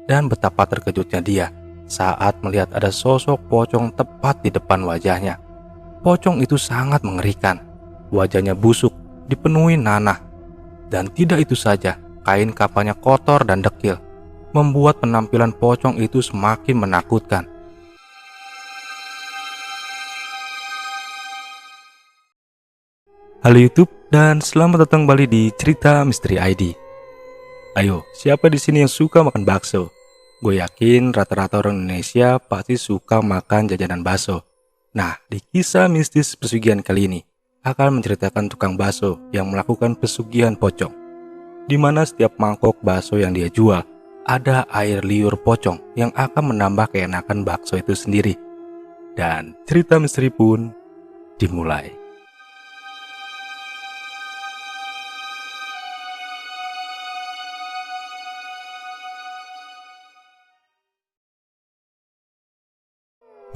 dan betapa terkejutnya dia saat melihat ada sosok pocong tepat di depan wajahnya. Pocong itu sangat mengerikan. Wajahnya busuk, dipenuhi nanah. Dan tidak itu saja, kain kafannya kotor dan dekil, membuat penampilan pocong itu semakin menakutkan. Halo YouTube, dan selamat datang kembali di Cerita Misteri ID. Ayo, siapa di sini yang suka makan bakso? Gue yakin rata-rata orang Indonesia pasti suka makan jajanan bakso. Nah, di kisah mistis pesugihan kali ini akan menceritakan tukang bakso yang melakukan pesugihan pocong, di mana setiap mangkok bakso yang dia jual ada air liur pocong yang akan menambah keenakan bakso itu sendiri. Dan cerita misteri pun dimulai.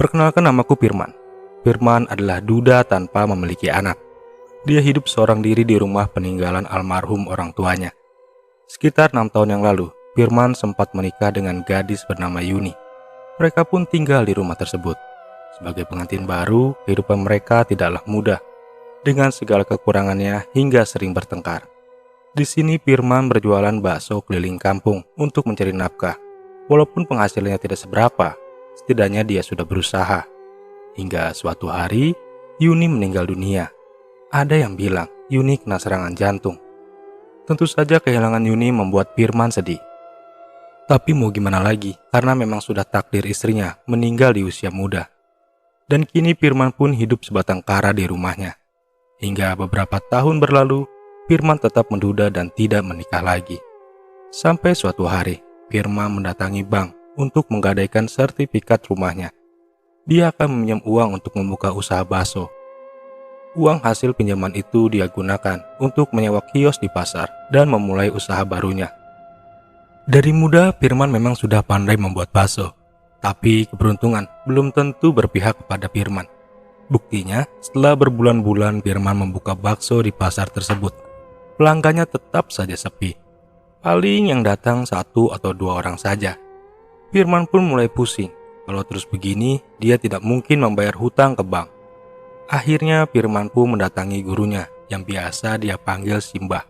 Perkenalkan, namaku Firman. Firman adalah duda tanpa memiliki anak. Dia hidup seorang diri di rumah peninggalan almarhum orang tuanya. Sekitar 6 tahun yang lalu, Firman sempat menikah dengan gadis bernama Yuni. Mereka pun tinggal di rumah tersebut. Sebagai pengantin baru, kehidupan mereka tidaklah mudah, dengan segala kekurangannya hingga sering bertengkar. Di sini Firman berjualan bakso keliling kampung untuk mencari nafkah. Walaupun penghasilannya tidak seberapa, setidaknya dia sudah berusaha. Hingga suatu hari, Yuni meninggal dunia. Ada yang bilang Yuni kena serangan jantung. Tentu saja kehilangan Yuni membuat Firman sedih. Tapi mau gimana lagi, karena memang sudah takdir istrinya meninggal di usia muda. Dan kini Firman pun hidup sebatang kara di rumahnya. Hingga beberapa tahun berlalu, Firman tetap menduda dan tidak menikah lagi. Sampai suatu hari, Firman mendatangi bank untuk menggadaikan sertifikat rumahnya. Dia akan meminjam uang untuk membuka usaha bakso. Uang hasil pinjaman itu dia gunakan untuk menyewa kios di pasar dan memulai usaha barunya. Dari muda, Firman memang sudah pandai membuat bakso. Tapi keberuntungan belum tentu berpihak kepada Firman. Buktinya, setelah berbulan-bulan Firman membuka bakso di pasar tersebut, pelanggannya tetap saja sepi. Paling yang datang 1 atau 2 orang saja. Firman pun mulai pusing. Kalau terus begini, dia tidak mungkin membayar hutang ke bank. Akhirnya Firman pun mendatangi gurunya yang biasa dia panggil Simbah.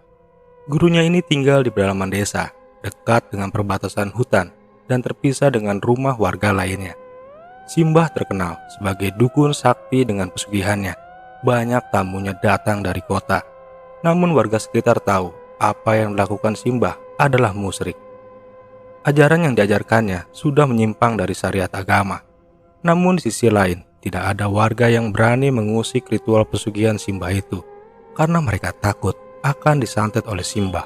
Gurunya ini tinggal di pedalaman desa, dekat dengan perbatasan hutan dan terpisah dengan rumah warga lainnya. Simbah terkenal sebagai dukun sakti dengan pesugihannya. Banyak tamunya datang dari kota. Namun warga sekitar tahu apa yang dilakukan Simbah adalah musyrik. Ajaran yang diajarkannya sudah menyimpang dari syariat agama. Namun di sisi lain, tidak ada warga yang berani mengusik ritual pesugihan Simbah itu, karena mereka takut akan disantet oleh Simbah.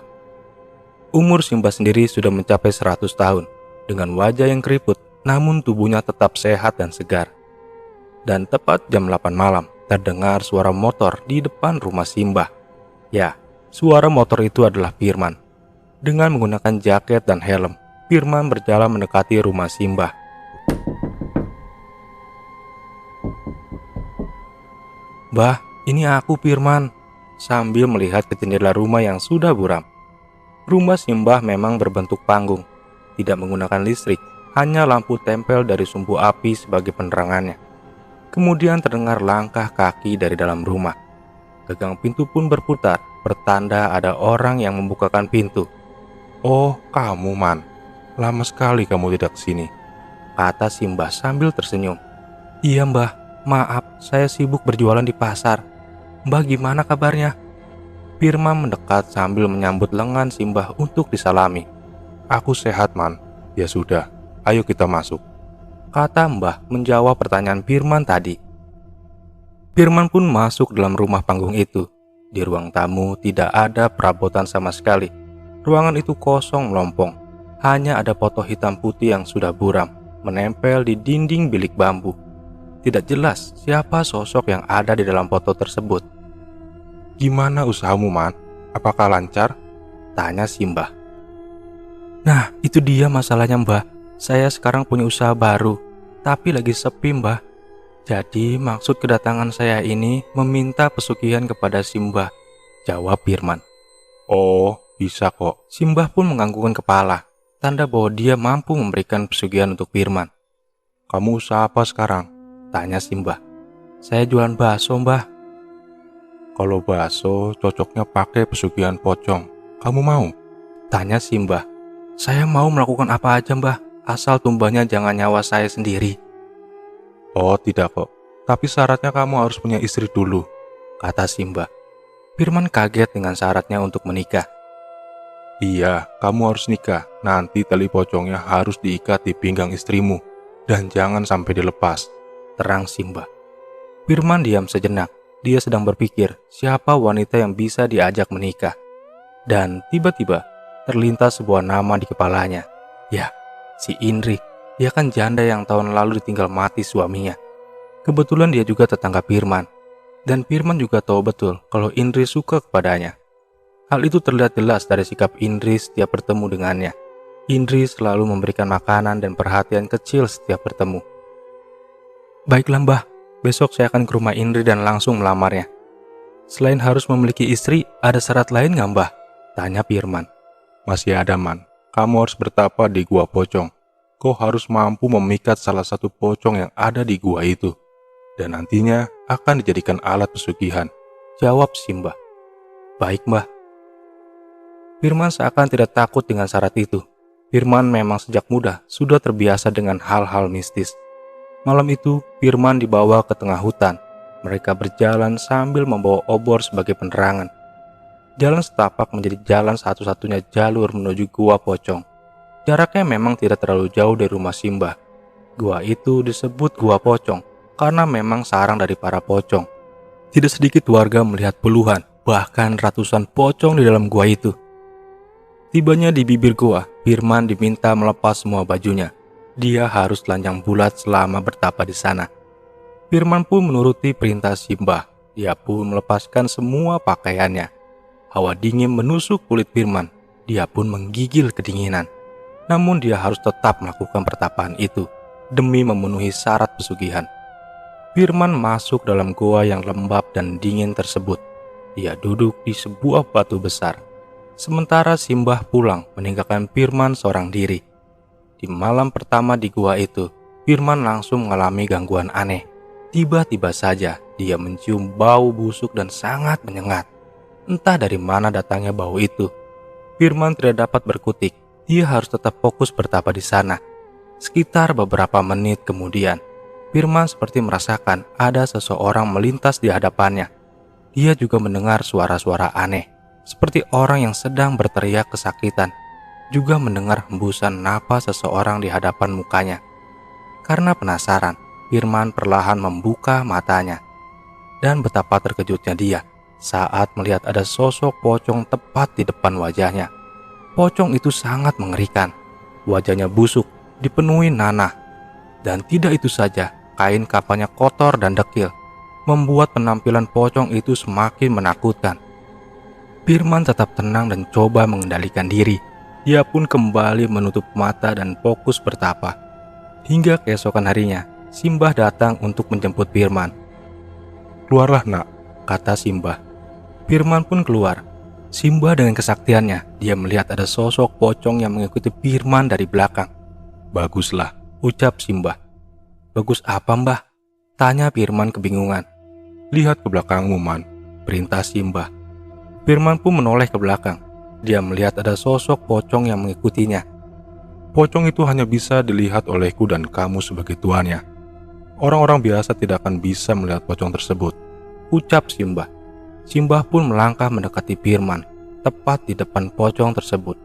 Umur Simbah sendiri sudah mencapai 100 tahun, dengan wajah yang keriput, namun tubuhnya tetap sehat dan segar. Dan tepat jam 8 malam, terdengar suara motor di depan rumah Simbah. Ya, suara motor itu adalah Firman. Dengan menggunakan jaket dan helm, Firman berjalan mendekati rumah Simbah. "Mbah, ini aku Firman," sambil melihat ke jendela rumah yang sudah buram. Rumah Simbah memang berbentuk panggung, tidak menggunakan listrik, hanya lampu tempel dari sumbu api sebagai penerangannya. Kemudian terdengar langkah kaki dari dalam rumah. Gagang pintu pun berputar, pertanda ada orang yang membukakan pintu. "Oh, kamu Man. Lama sekali kamu tidak kesini," kata Simbah sambil tersenyum. "Iya Mbah, maaf saya sibuk berjualan di pasar. Mbah gimana kabarnya?" Firman mendekat sambil menyambut lengan Simbah untuk disalami. "Aku sehat Man." "Ya sudah, ayo kita masuk," kata Mbah menjawab pertanyaan Firman tadi. Firman pun masuk dalam rumah panggung itu. Di ruang tamu tidak ada perabotan sama sekali. Ruangan itu kosong melompong. Hanya ada foto hitam putih yang sudah buram, menempel di dinding bilik bambu. Tidak jelas siapa sosok yang ada di dalam foto tersebut. "Gimana usahamu Man? Apakah lancar?" tanya Simbah. "Nah, itu dia masalahnya Mbah. Saya sekarang punya usaha baru, tapi lagi sepi Mbah. Jadi maksud kedatangan saya ini meminta pesugihan kepada Simbah," jawab Firman. "Oh, bisa kok." Simbah pun menganggukkan kepala. tanda bahwa dia mampu memberikan pesugihan untuk Firman. "Kamu usaha apa sekarang?" tanya Simbah. "Saya jualan bakso, Mbah." "Kalau bakso cocoknya pakai pesugihan pocong. Kamu mau?" tanya Simbah. "Saya mau melakukan apa aja, Mbah, asal tumbangnya jangan nyawa saya sendiri." "Oh tidak kok, tapi syaratnya kamu harus punya istri dulu," kata Simbah. Firman kaget dengan syaratnya untuk menikah. "Iya, kamu harus nikah. Nanti tali pocongnya harus diikat di pinggang istrimu. Dan jangan sampai dilepas," terang Simbah. Firman diam sejenak. Dia sedang berpikir siapa wanita yang bisa diajak menikah. Dan tiba-tiba terlintas sebuah nama di kepalanya. Ya, si Indri. Dia kan janda yang tahun lalu ditinggal mati suaminya. Kebetulan dia juga tetangga Firman. Dan Firman juga tahu betul kalau Indri suka kepadanya. Hal itu terlihat jelas dari sikap Indri setiap bertemu dengannya. Indri selalu memberikan makanan dan perhatian kecil setiap bertemu. "Baiklah, Mbah, besok saya akan ke rumah Indri dan langsung melamarnya." "Selain harus memiliki istri, ada syarat lain nggak, Mbah?" tanya Firman. "Masih ada, Man. Kamu harus bertapa di gua pocong. Kau harus mampu memikat salah satu pocong yang ada di gua itu. Dan nantinya akan dijadikan alat pesugihan," jawab Simbah. "Baik, Mbah." Firman seakan tidak takut dengan syarat itu. Firman memang sejak muda sudah terbiasa dengan hal-hal mistis. Malam itu, Firman dibawa ke tengah hutan. Mereka berjalan sambil membawa obor sebagai penerangan. Jalan setapak menjadi jalan satu-satunya jalur menuju gua pocong. Jaraknya memang tidak terlalu jauh dari rumah Simbah. Gua itu disebut gua pocong karena memang sarang dari para pocong. Tidak sedikit warga melihat puluhan, bahkan ratusan pocong di dalam gua itu. Tibanya di bibir gua, Firman diminta melepas semua bajunya. Dia harus telanjang bulat selama bertapa di sana. Firman pun menuruti perintah Simbah. Dia pun melepaskan semua pakaiannya. Hawa dingin menusuk kulit Firman. Dia pun menggigil kedinginan. Namun dia harus tetap melakukan pertapaan itu demi memenuhi syarat pesugihan. Firman masuk dalam gua yang lembab dan dingin tersebut. Dia duduk di sebuah batu besar. Sementara Simbah pulang meninggalkan Firman seorang diri. Di malam pertama di gua itu, Firman langsung mengalami gangguan aneh. Tiba-tiba saja dia mencium bau busuk dan sangat menyengat. Entah dari mana datangnya bau itu. Firman tidak dapat berkutik. Dia harus tetap fokus bertapa di sana. Sekitar beberapa menit kemudian, Firman seperti merasakan ada seseorang melintas di hadapannya. Dia juga mendengar suara-suara aneh, seperti orang yang sedang berteriak kesakitan. Juga mendengar hembusan napas seseorang di hadapan mukanya. Karena penasaran, Firman perlahan membuka matanya. Dan betapa terkejutnya dia saat melihat ada sosok pocong tepat di depan wajahnya. Pocong itu sangat mengerikan. Wajahnya busuk, dipenuhi nanah. Dan tidak itu saja, kain kafannya kotor dan dekil, membuat penampilan pocong itu semakin menakutkan. Firman tetap tenang dan coba mengendalikan diri. Dia pun kembali menutup mata dan fokus bertapa. Hingga keesokan harinya, Simbah datang untuk menjemput Firman. "Keluarlah, Nak," kata Simbah. Firman pun keluar. Simbah dengan kesaktiannya, dia melihat ada sosok pocong yang mengikuti Firman dari belakang. "Baguslah," ucap Simbah. "Bagus apa, Mbah?" tanya Firman kebingungan. "Lihat ke belakangmu, Man," perintah Simbah. Firman pun menoleh ke belakang. Dia melihat ada sosok pocong yang mengikutinya. "Pocong itu hanya bisa dilihat olehku dan kamu sebagai tuannya. Orang-orang biasa tidak akan bisa melihat pocong tersebut," ucap Simbah. Simbah pun melangkah mendekati Firman, tepat di depan pocong tersebut.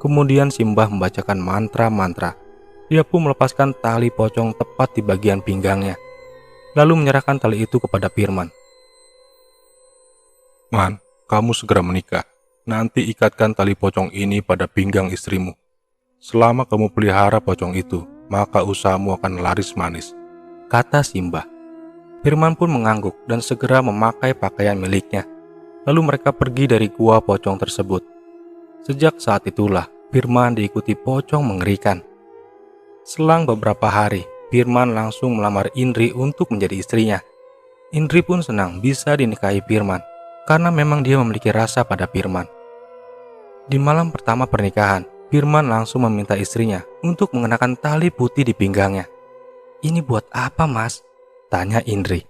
Kemudian Simbah membacakan mantra-mantra. Dia pun melepaskan tali pocong tepat di bagian pinggangnya, lalu menyerahkan tali itu kepada Firman. "Man, kamu segera menikah. Nanti ikatkan tali pocong ini pada pinggang istrimu. Selama kamu pelihara pocong itu, maka usahamu akan laris manis," kata Simbah. Firman pun mengangguk dan segera memakai pakaian miliknya. Lalu mereka pergi dari gua pocong tersebut. Sejak saat itulah, Firman diikuti pocong mengerikan. Selang beberapa hari, Firman langsung melamar Indri untuk menjadi istrinya. Indri pun senang bisa dinikahi Firman, karena memang dia memiliki rasa pada Firman. Di malam pertama pernikahan, Firman langsung meminta istrinya untuk mengenakan tali putih di pinggangnya. "Ini buat apa, Mas?" tanya Indri.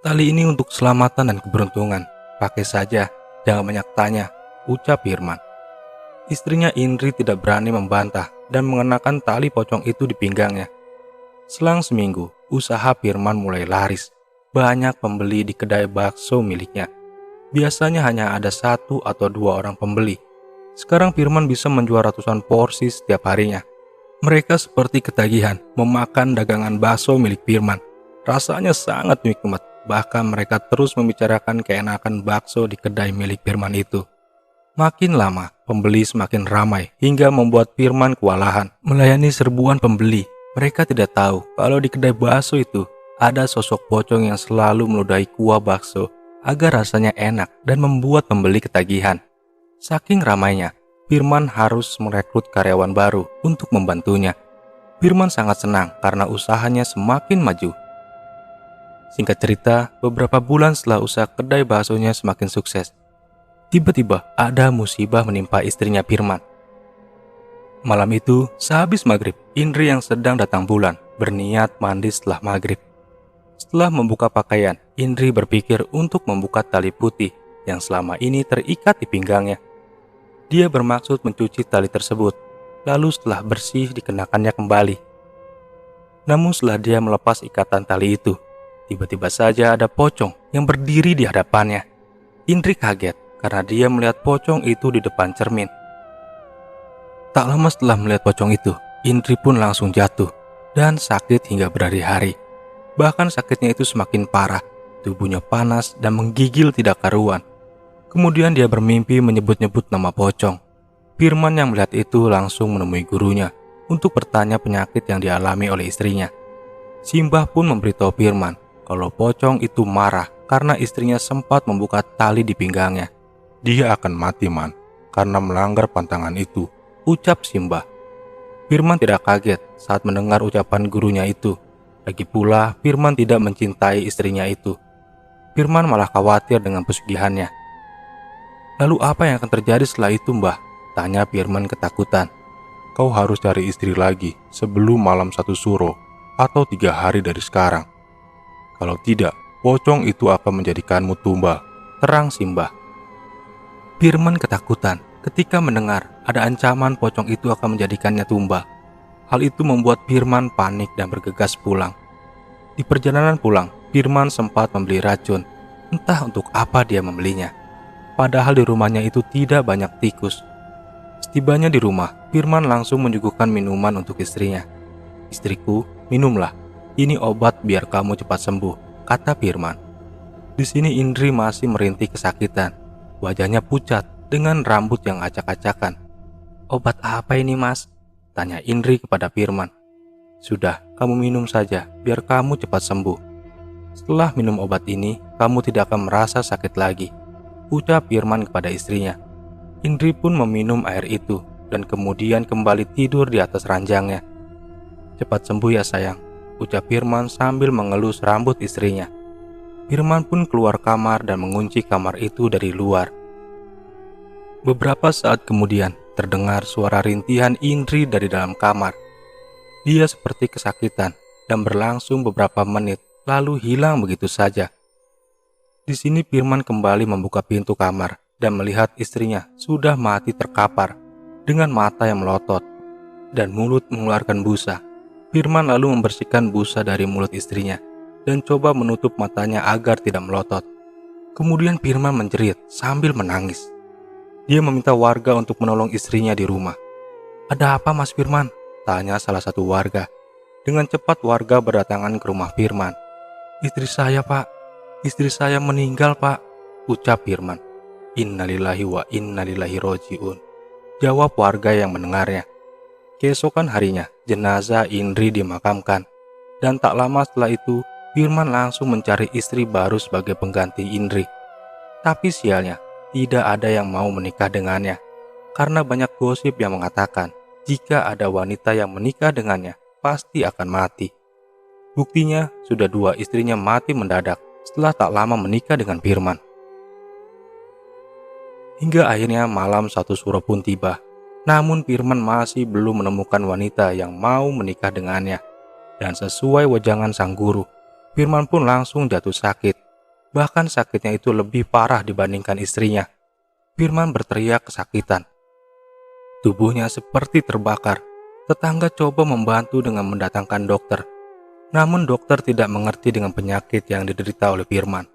"Tali ini untuk keselamatan dan keberuntungan. Pakai saja, jangan banyak tanya," ucap Firman. Istrinya Indri tidak berani membantah dan mengenakan tali pocong itu di pinggangnya. Selang seminggu, usaha Firman mulai laris. Banyak pembeli di kedai bakso miliknya. Biasanya hanya ada 1 atau 2 orang pembeli. Sekarang Firman bisa menjual ratusan porsi setiap harinya. Mereka seperti ketagihan memakan dagangan bakso milik Firman. Rasanya sangat nikmat, bahkan mereka terus membicarakan keenakan bakso di kedai milik Firman itu. Makin lama, pembeli semakin ramai hingga membuat Firman kewalahan melayani serbuan pembeli. Mereka tidak tahu kalau di kedai bakso itu ada sosok pocong yang selalu meludahi kuah bakso agar rasanya enak dan membuat pembeli ketagihan. Saking ramainya, Firman harus merekrut karyawan baru untuk membantunya. Firman sangat senang karena usahanya semakin maju. Singkat cerita, beberapa bulan setelah usaha kedai baksonya semakin sukses, tiba-tiba ada musibah menimpa istrinya Firman. Malam itu, sehabis maghrib, Indri yang sedang datang bulan berniat mandi setelah maghrib. Setelah membuka pakaian, Indri berpikir untuk membuka tali putih yang selama ini terikat di pinggangnya. Dia bermaksud mencuci tali tersebut, lalu setelah bersih dikenakannya kembali. Namun setelah dia melepas ikatan tali itu, tiba-tiba saja ada pocong yang berdiri di hadapannya. Indri kaget karena dia melihat pocong itu di depan cermin. Tak lama setelah melihat pocong itu, Indri pun langsung jatuh dan sakit hingga berhari-hari. Bahkan sakitnya itu semakin parah, tubuhnya panas dan menggigil tidak karuan. Kemudian dia bermimpi menyebut-nyebut nama pocong. Firman yang melihat itu langsung menemui gurunya untuk bertanya penyakit yang dialami oleh istrinya. Simbah pun memberitahu Firman kalau pocong itu marah karena istrinya sempat membuka tali di pinggangnya. "Dia akan mati, Man, karena melanggar pantangan itu," ucap Simbah. Firman tidak kaget saat mendengar ucapan gurunya itu. Lagi pula, Firman tidak mencintai istrinya itu. Firman malah khawatir dengan pesugihannya. "Lalu apa yang akan terjadi setelah itu, Mbah?" tanya Firman ketakutan. "Kau harus cari istri lagi sebelum malam 1 suro atau 3 hari dari sekarang. Kalau tidak, pocong itu akan menjadikanmu tumbal," terang Simbah. Firman ketakutan ketika mendengar ada ancaman pocong itu akan menjadikannya tumbal. Hal itu membuat Firman panik dan bergegas pulang. Di perjalanan pulang, Firman sempat membeli racun. Entah untuk apa dia membelinya. Padahal di rumahnya itu tidak banyak tikus. Setibanya di rumah, Firman langsung menyuguhkan minuman untuk istrinya. "Istriku, minumlah. Ini obat biar kamu cepat sembuh," kata Firman. Di sini Indri masih merintih kesakitan. Wajahnya pucat dengan rambut yang acak-acakan. "Obat apa ini, Mas?" tanya Indri kepada Firman. "Sudah, kamu minum saja biar kamu cepat sembuh. Setelah minum obat ini, kamu tidak akan merasa sakit lagi," ucap Firman kepada istrinya. Indri pun meminum air itu dan kemudian kembali tidur di atas ranjangnya. "Cepat sembuh ya sayang," ucap Firman sambil mengelus rambut istrinya. Firman pun keluar kamar dan mengunci kamar itu dari luar. Beberapa saat kemudian terdengar suara rintihan Indri dari dalam kamar. Dia seperti kesakitan dan berlangsung beberapa menit lalu hilang begitu saja. Di sini Firman kembali membuka pintu kamar dan melihat istrinya sudah mati terkapar dengan mata yang melotot dan mulut mengeluarkan busa. Firman lalu membersihkan busa dari mulut istrinya dan coba menutup matanya agar tidak melotot. Kemudian Firman menjerit sambil menangis. Dia meminta warga untuk menolong istrinya di rumah. "Ada apa, Mas Firman?" tanya salah satu warga. Dengan cepat warga berdatangan ke rumah Firman. "Istri saya, Pak. Istri saya meninggal, Pak," ucap Firman. "Innalillahi wa innalillahi roji'un," jawab warga yang mendengarnya. Keesokan harinya, jenazah Indri dimakamkan. Dan tak lama setelah itu, Firman langsung mencari istri baru sebagai pengganti Indri. Tapi sialnya, tidak ada yang mau menikah dengannya. Karena banyak gosip yang mengatakan, jika ada wanita yang menikah dengannya, pasti akan mati. Buktinya, sudah 2 istrinya mati mendadak setelah tak lama menikah dengan Firman. Hingga akhirnya malam 1 suro pun tiba. Namun Firman masih belum menemukan wanita yang mau menikah dengannya. Dan sesuai wejangan sang guru, Firman pun langsung jatuh sakit. Bahkan sakitnya itu lebih parah dibandingkan istrinya. Firman berteriak kesakitan. Tubuhnya seperti terbakar. Tetangga coba membantu dengan mendatangkan dokter. Namun dokter tidak mengerti dengan penyakit yang diderita oleh Firman.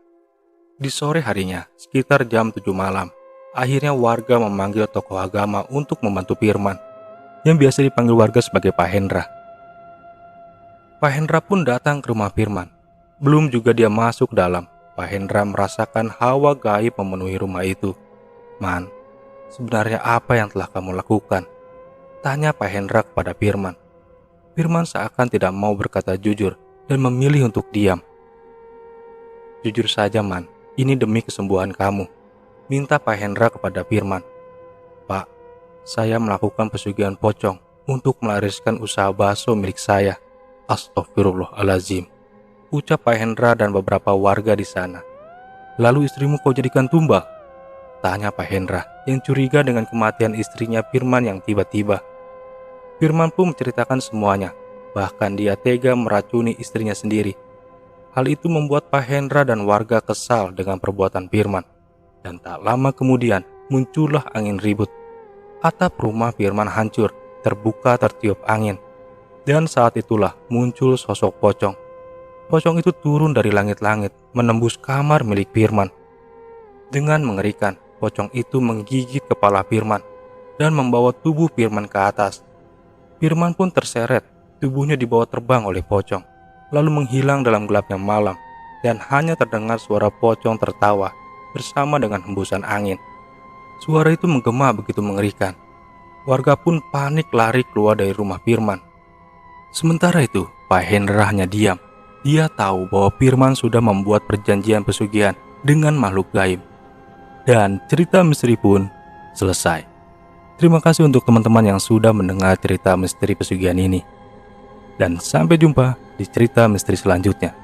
Di sore harinya, sekitar jam 7 malam, akhirnya warga memanggil tokoh agama untuk membantu Firman, yang biasa dipanggil warga sebagai Pak Hendra. Pak Hendra pun datang ke rumah Firman. Belum juga dia masuk dalam, Pak Hendra merasakan hawa gaib memenuhi rumah itu. "Man, sebenarnya apa yang telah kamu lakukan?" tanya Pak Hendra kepada Firman. Firman seakan tidak mau berkata jujur dan memilih untuk diam. "Jujur saja, Man, ini demi kesembuhan kamu," minta Pak Hendra kepada Firman. "Pak, saya melakukan pesugihan pocong untuk melariskan usaha bakso milik saya." "Astagfirullahalazim," ucap Pak Hendra dan beberapa warga di sana. "Lalu istrimu kau jadikan tumbal?" tanya Pak Hendra yang curiga dengan kematian istrinya Firman yang tiba-tiba. Firman pun menceritakan semuanya, bahkan dia tega meracuni istrinya sendiri. Hal itu membuat Pak Hendra dan warga kesal dengan perbuatan Firman. Dan tak lama kemudian muncullah angin ribut. Atap rumah Firman hancur, terbuka tertiup angin. Dan saat itulah muncul sosok pocong. Pocong itu turun dari langit-langit, menembus kamar milik Firman. Dengan mengerikan, pocong itu menggigit kepala Firman dan membawa tubuh Firman ke atas. Firman pun terseret, tubuhnya dibawa terbang oleh pocong, lalu menghilang dalam gelapnya malam, dan hanya terdengar suara pocong tertawa bersama dengan hembusan angin. Suara itu menggema begitu mengerikan. Warga pun panik lari keluar dari rumah Firman. Sementara itu, Pak Hendra hanya diam. Dia tahu bahwa Firman sudah membuat perjanjian pesugihan dengan makhluk gaib. Dan cerita misteri pun selesai. Terima kasih untuk teman-teman yang sudah mendengar cerita misteri pesugihan ini. Dan sampai jumpa di cerita misteri selanjutnya.